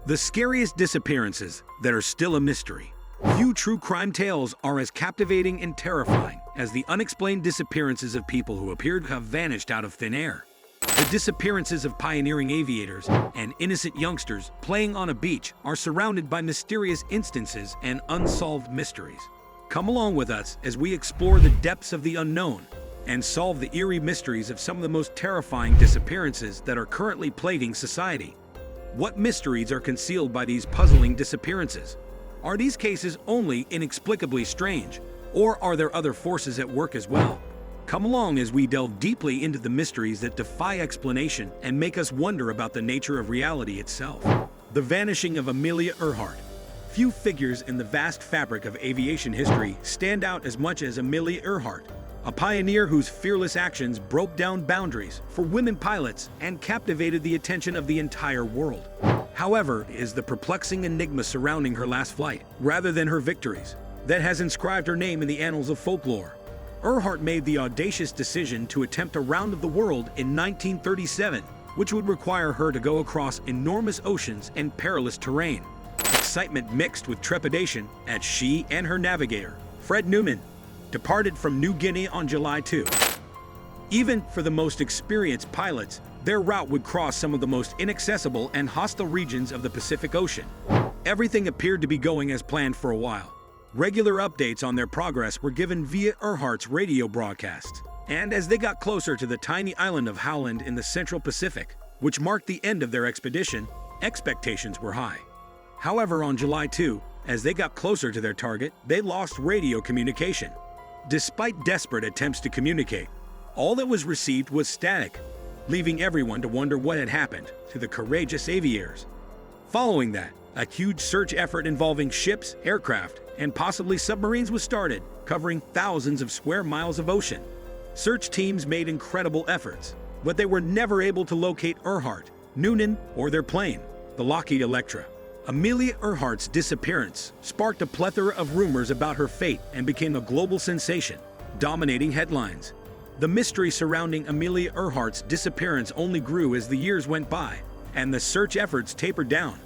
The scariest disappearances that are still a mystery. Few true crime tales are as captivating and terrifying as the unexplained disappearances of people who appeared to have vanished out of thin air. The disappearances of pioneering aviators and innocent youngsters playing on a beach are surrounded by mysterious instances and unsolved mysteries. Come along with us as we explore the depths of the unknown and solve the eerie mysteries of some of the most terrifying disappearances that are currently plaguing society. What mysteries are concealed by these puzzling disappearances? Are these cases only inexplicably strange, or are there other forces at work as well? Come along as we delve deeply into the mysteries that defy explanation and make us wonder about the nature of reality itself. The vanishing of Amelia Earhart. Few figures in the vast fabric of aviation history stand out as much as Amelia Earhart, a pioneer whose fearless actions broke down boundaries for women pilots and captivated the attention of the entire world. However, it is the perplexing enigma surrounding her last flight, rather than her victories, that has inscribed her name in the annals of folklore. Earhart made the audacious decision to attempt a round of the world in 1937, which would require her to go across enormous oceans and perilous terrain. Excitement mixed with trepidation as she and her navigator, Fred Newman, departed from New Guinea on July 2. Even for the most experienced pilots, their route would cross some of the most inaccessible and hostile regions of the Pacific Ocean. Everything appeared to be going as planned for a while. Regular updates on their progress were given via Earhart's radio broadcasts, and as they got closer to the tiny island of Howland in the Central Pacific, which marked the end of their expedition, expectations were high. However, on July 2, as they got closer to their target, they lost radio communication. Despite desperate attempts to communicate, all that was received was static, leaving everyone to wonder what had happened to the courageous aviators. Following that, a huge search effort involving ships, aircraft, and possibly submarines was started, covering thousands of square miles of ocean. Search teams made incredible efforts, but they were never able to locate Earhart, Noonan, or their plane, the Lockheed Electra. Amelia Earhart's disappearance sparked a plethora of rumors about her fate and became a global sensation, dominating headlines. The mystery surrounding Amelia Earhart's disappearance only grew as the years went by, and the search efforts tapered down.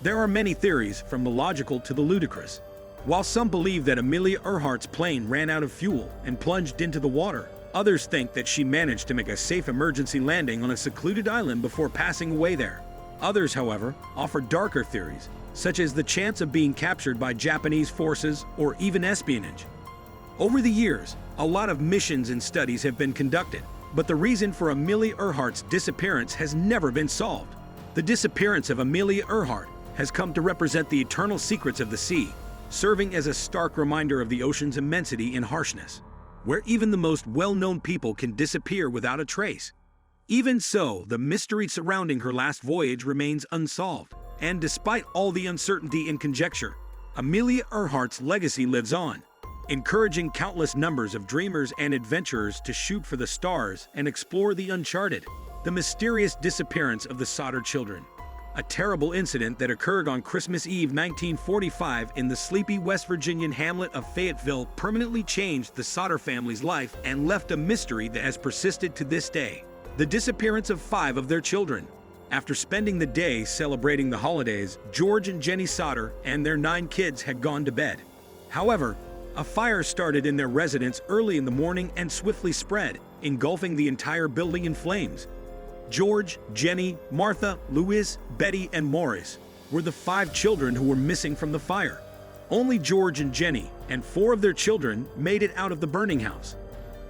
There are many theories, from the logical to the ludicrous. While some believe that Amelia Earhart's plane ran out of fuel and plunged into the water, others think that she managed to make a safe emergency landing on a secluded island before passing away there. Others, however, offer darker theories, such as the chance of being captured by Japanese forces or even espionage. Over the years, a lot of missions and studies have been conducted, but the reason for Amelia Earhart's disappearance has never been solved. The disappearance of Amelia Earhart has come to represent the eternal secrets of the sea, serving as a stark reminder of the ocean's immensity and harshness, where even the most well-known people can disappear without a trace. Even so, the mystery surrounding her last voyage remains unsolved, and despite all the uncertainty and conjecture, Amelia Earhart's legacy lives on, encouraging countless numbers of dreamers and adventurers to shoot for the stars and explore the uncharted. The mysterious disappearance of the Sodder children, a terrible incident that occurred on Christmas Eve 1945 in the sleepy West Virginian hamlet of Fayetteville, permanently changed the Sodder family's life and left a mystery that has persisted to this day. The disappearance of 5 of their children. After spending the day celebrating the holidays, George and Jenny Sodder and their 9 kids had gone to bed. However, a fire started in their residence early in the morning and swiftly spread, engulfing the entire building in flames. George, Jenny, Martha, Louis, Betty, and Morris were the 5 children who were missing from the fire. Only George and Jenny and 4 of their children made it out of the burning house.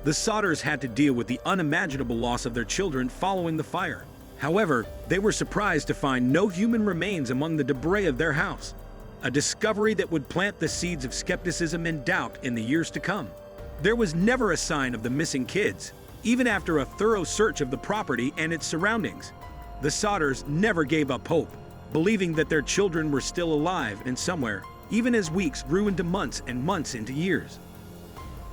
The Sodders had to deal with the unimaginable loss of their children following the fire. However, they were surprised to find no human remains among the debris of their house, a discovery that would plant the seeds of skepticism and doubt in the years to come. There was never a sign of the missing kids, even after a thorough search of the property and its surroundings. The Sodders never gave up hope, believing that their children were still alive and somewhere, even as weeks grew into months and months into years.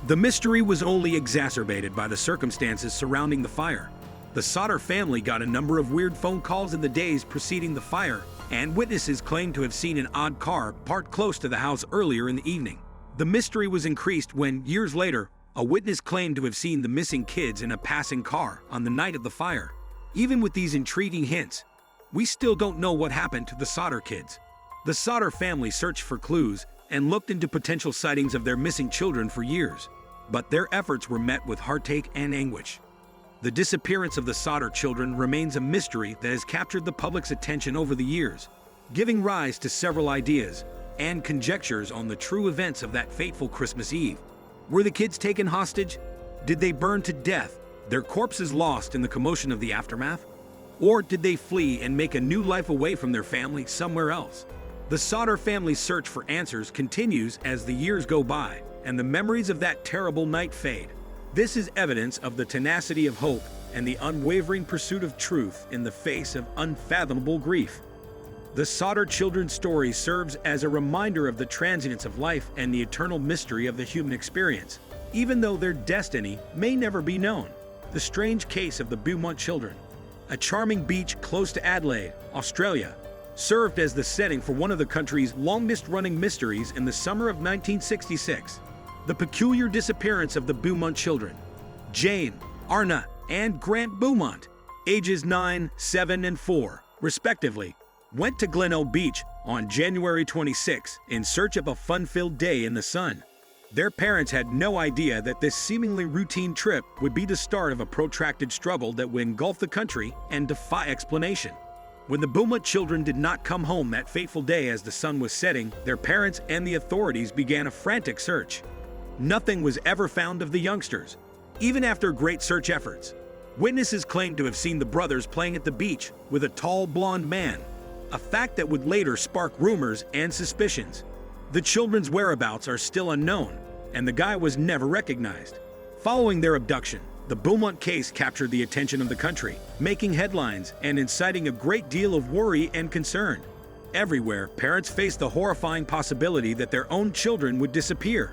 The mystery was only exacerbated by the circumstances surrounding the fire. The Sodder family got a number of weird phone calls in the days preceding the fire, and witnesses claimed to have seen an odd car parked close to the house earlier in the evening. The mystery was increased when, years later, a witness claimed to have seen the missing kids in a passing car on the night of the fire. Even with these intriguing hints, we still don't know what happened to the Sodder kids. The Sodder family searched for clues and looked into potential sightings of their missing children for years, but their efforts were met with heartache and anguish. The disappearance of the Sodder children remains a mystery that has captured the public's attention over the years, giving rise to several ideas and conjectures on the true events of that fateful Christmas Eve. Were the kids taken hostage? Did they burn to death, their corpses lost in the commotion of the aftermath? Or did they flee and make a new life away from their family somewhere else? The Sodder family's search for answers continues as the years go by and the memories of that terrible night fade. This is evidence of the tenacity of hope and the unwavering pursuit of truth in the face of unfathomable grief. The Sodder children's story serves as a reminder of the transience of life and the eternal mystery of the human experience, even though their destiny may never be known. The strange case of the Beaumont children, a charming beach close to Adelaide, Australia, served as the setting for one of the country's longest-running mysteries in the summer of 1966. The peculiar disappearance of the Beaumont children, Jane, Arna, and Grant Beaumont, ages 9, 7, and 4, respectively, went to Glenelg Beach on January 26 in search of a fun-filled day in the sun. Their parents had no idea that this seemingly routine trip would be the start of a protracted struggle that would engulf the country and defy explanation. When the Beaumont children did not come home that fateful day as the sun was setting, their parents and the authorities began a frantic search. Nothing was ever found of the youngsters, even after great search efforts. Witnesses claimed to have seen the brothers playing at the beach with a tall blonde man, a fact that would later spark rumors and suspicions. The children's whereabouts are still unknown, and the guy was never recognized. Following their abduction, the Beaumont case captured the attention of the country, making headlines and inciting a great deal of worry and concern. Everywhere, parents faced the horrifying possibility that their own children would disappear,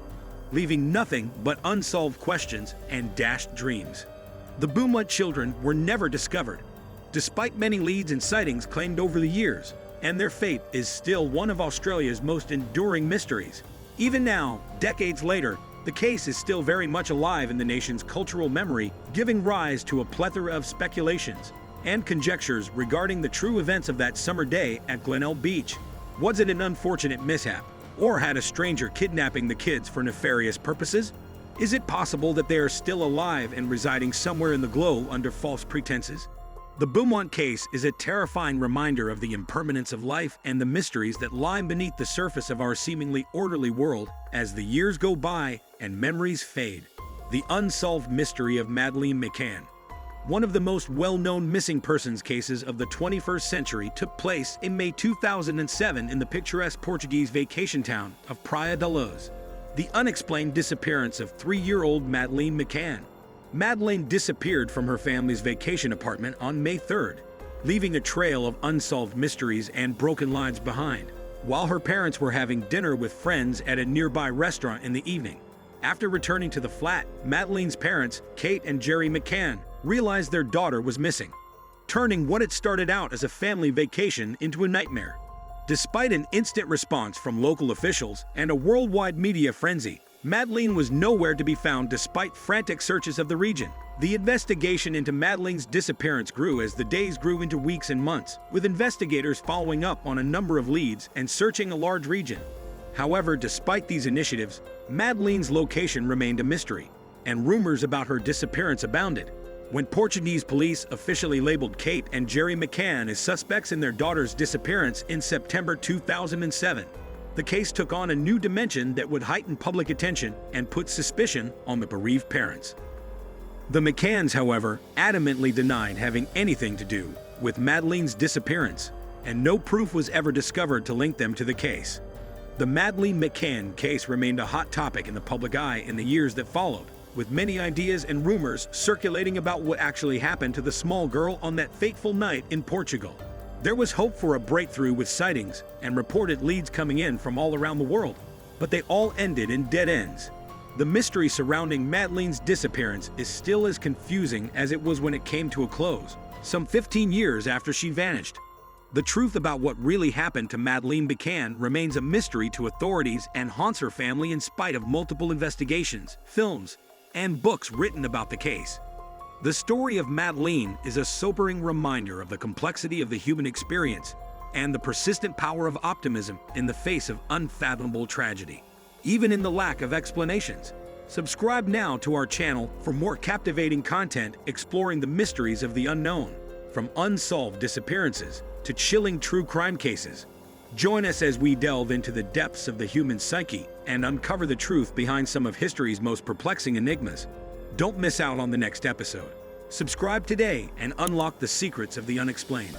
leaving nothing but unsolved questions and dashed dreams. The Beaumont children were never discovered, despite many leads and sightings claimed over the years, and their fate is still one of Australia's most enduring mysteries. Even now, decades later, the case is still very much alive in the nation's cultural memory, giving rise to a plethora of speculations and conjectures regarding the true events of that summer day at Glenelg Beach. Was it an unfortunate mishap, or had a stranger kidnapping the kids for nefarious purposes? Is it possible that they are still alive and residing somewhere in the globe under false pretenses? The Beaumont case is a terrifying reminder of the impermanence of life and the mysteries that lie beneath the surface of our seemingly orderly world as the years go by and memories fade. The unsolved mystery of Madeleine McCann. One of the most well-known missing persons cases of the 21st century took place in May 2007 in the picturesque Portuguese vacation town of Praia da Luz. The unexplained disappearance of 3-year-old Madeleine McCann. Madeleine disappeared from her family's vacation apartment on May 3rd, leaving a trail of unsolved mysteries and broken lives behind, while her parents were having dinner with friends at a nearby restaurant in the evening. After returning to the flat, Madeleine's parents, Kate and Jerry McCann, realized their daughter was missing, turning what had started out as a family vacation into a nightmare. Despite an instant response from local officials and a worldwide media frenzy, Madeleine was nowhere to be found despite frantic searches of the region. The investigation into Madeleine's disappearance grew as the days grew into weeks and months, with investigators following up on a number of leads and searching a large region. However, despite these initiatives, Madeleine's location remained a mystery, and rumors about her disappearance abounded. When Portuguese police officially labeled Kate and Jerry McCann as suspects in their daughter's disappearance in September 2007, the case took on a new dimension that would heighten public attention and put suspicion on the bereaved parents. The McCanns, however, adamantly denied having anything to do with Madeleine's disappearance, and no proof was ever discovered to link them to the case. The Madeleine McCann case remained a hot topic in the public eye in the years that followed, with many ideas and rumors circulating about what actually happened to the small girl on that fateful night in Portugal. There was hope for a breakthrough with sightings and reported leads coming in from all around the world, but they all ended in dead ends. The mystery surrounding Madeleine's disappearance is still as confusing as it was when it came to a close, some 15 years after she vanished. The truth about what really happened to Madeleine McCann remains a mystery to authorities and haunts her family in spite of multiple investigations, films, and books written about the case. The story of Madeleine is a sobering reminder of the complexity of the human experience and the persistent power of optimism in the face of unfathomable tragedy, even in the lack of explanations. Subscribe now to our channel for more captivating content exploring the mysteries of the unknown, from unsolved disappearances to chilling true crime cases. Join us as we delve into the depths of the human psyche and uncover the truth behind some of history's most perplexing enigmas. Don't miss out on the next episode. Subscribe today and unlock the secrets of the unexplained.